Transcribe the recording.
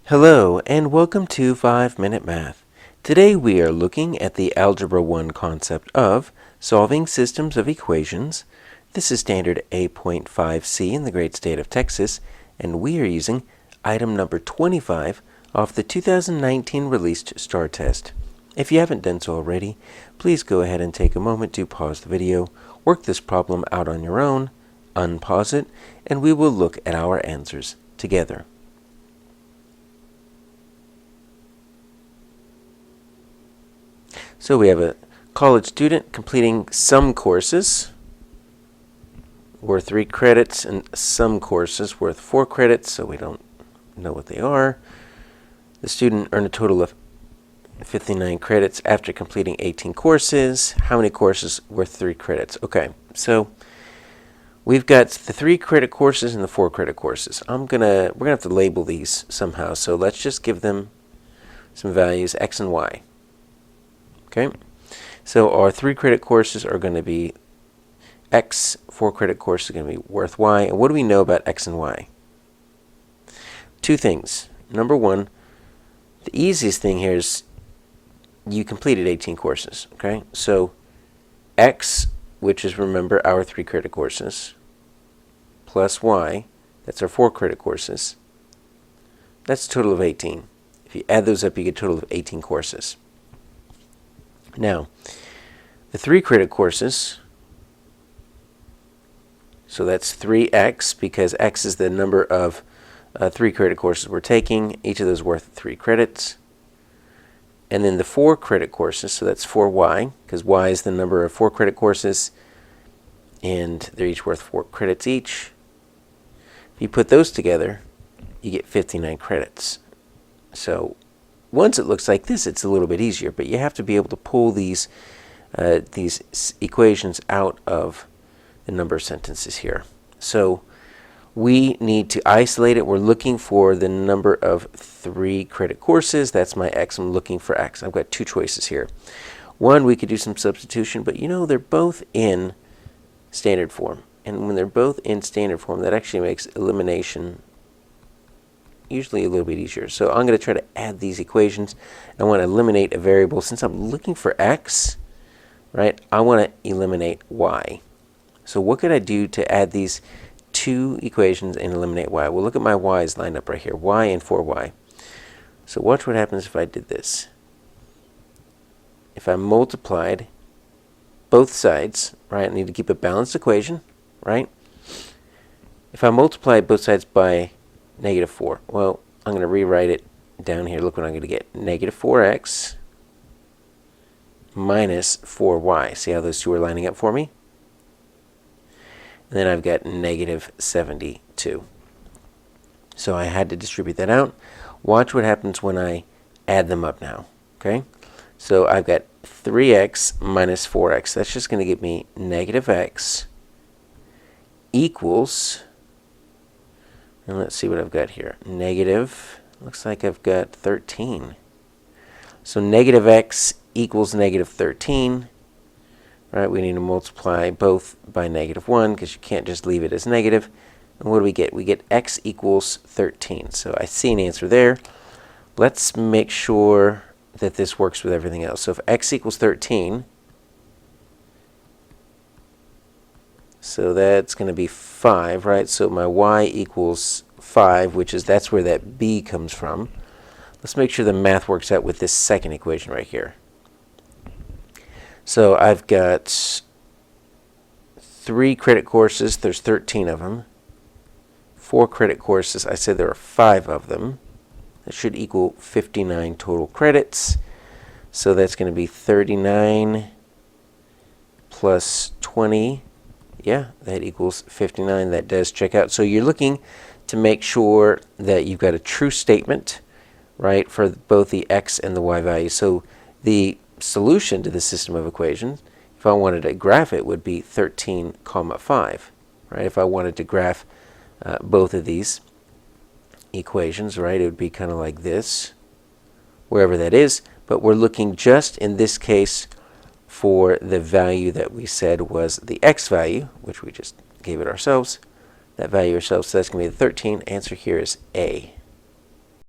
Hello and welcome to 5-Minute Math. Today we are looking at the Algebra 1 concept of solving systems of equations. This is standard A.5C in the great state of Texas, and we are using item number 25 off the 2019 released STAAR test. If you haven't done so already, please go ahead and take a moment to pause the video, work this problem out on your own, unpause it, and we will look at our answers together. So we have a college student completing some courses worth 3 credits and some courses worth 4 credits, so we don't know what they are. The student earned a total of 59 credits after completing 18 courses. How many courses worth 3 credits? Okay, so we've got the 3 credit courses and the 4 credit courses. We're gonna have to label these somehow, so let's just give them some values, x and y. Okay, so our 3 credit courses are going to be x, 4 credit courses are going to be worth y. And what do we know about x and y? 2 things. Number 1, the easiest thing here is you completed 18 courses. Okay, so x, which is, remember, our 3 credit courses, plus y, that's our 4 credit courses. That's a total of 18. If you add those up, you get a total of 18 courses. Now, the 3 credit courses, so that's 3x, because x is the number of 3 credit courses we're taking. Each of those worth 3 credits. And then the 4 credit courses, so that's 4y, because y is the number of 4 credit courses, and they're each worth 4 credits each. If you put those together, you get 59 credits. So once it looks like this, it's a little bit easier, but you have to be able to pull these equations out of the number of sentences here. So we need to isolate it. We're looking for the number of 3 credit courses. That's my x. I'm looking for x. I've got 2 choices here. One, we could do some substitution, but you know they're both in standard form. And when they're both in standard form, that actually makes elimination usually a little bit easier. So I'm going to try to add these equations. I want to eliminate a variable. Since I'm looking for x, right, I want to eliminate y. So what could I do to add these 2 equations and eliminate y? Well, look at my y's lined up right here, y and 4y. So watch what happens if I did this. If I multiplied both sides, right, I need to keep a balanced equation, right? If I multiply both sides by -4. Well, I'm going to rewrite it down here. Look what I'm going to get. -4x minus 4y. See how those 2 are lining up for me? And then I've got -72. So I had to distribute that out. Watch what happens when I add them up now. Okay? So I've got 3x minus 4x. That's just going to give me -x equals, and let's see what I've got here. Looks like I've got 13. So -x equals -13. Right, we need to multiply both by -1 because you can't just leave it as negative. And what do we get? We get x equals 13. So I see an answer there. Let's make sure that this works with everything else. So if x equals 13, so that's going to be 5, right? So my y equals 5, that's where that b comes from. Let's make sure the math works out with this second equation right here. So I've got 3 credit courses. There's 13 of them. 4 credit courses. I said there are 5 of them. That should equal 59 total credits. So that's going to be 39 plus 20. Yeah, that equals 59. That does check out. So you're looking to make sure that you've got a true statement, right, for both the x and the y values. So the solution to the system of equations, if I wanted to graph it, would be 13, 5, right? If I wanted to graph both of these equations, right, it would be kind of like this, wherever that is. But we're looking just in this case for the value that we said was the x value, which we just gave it ourselves, that value ourselves. So that's going to be the 13. Answer here is A.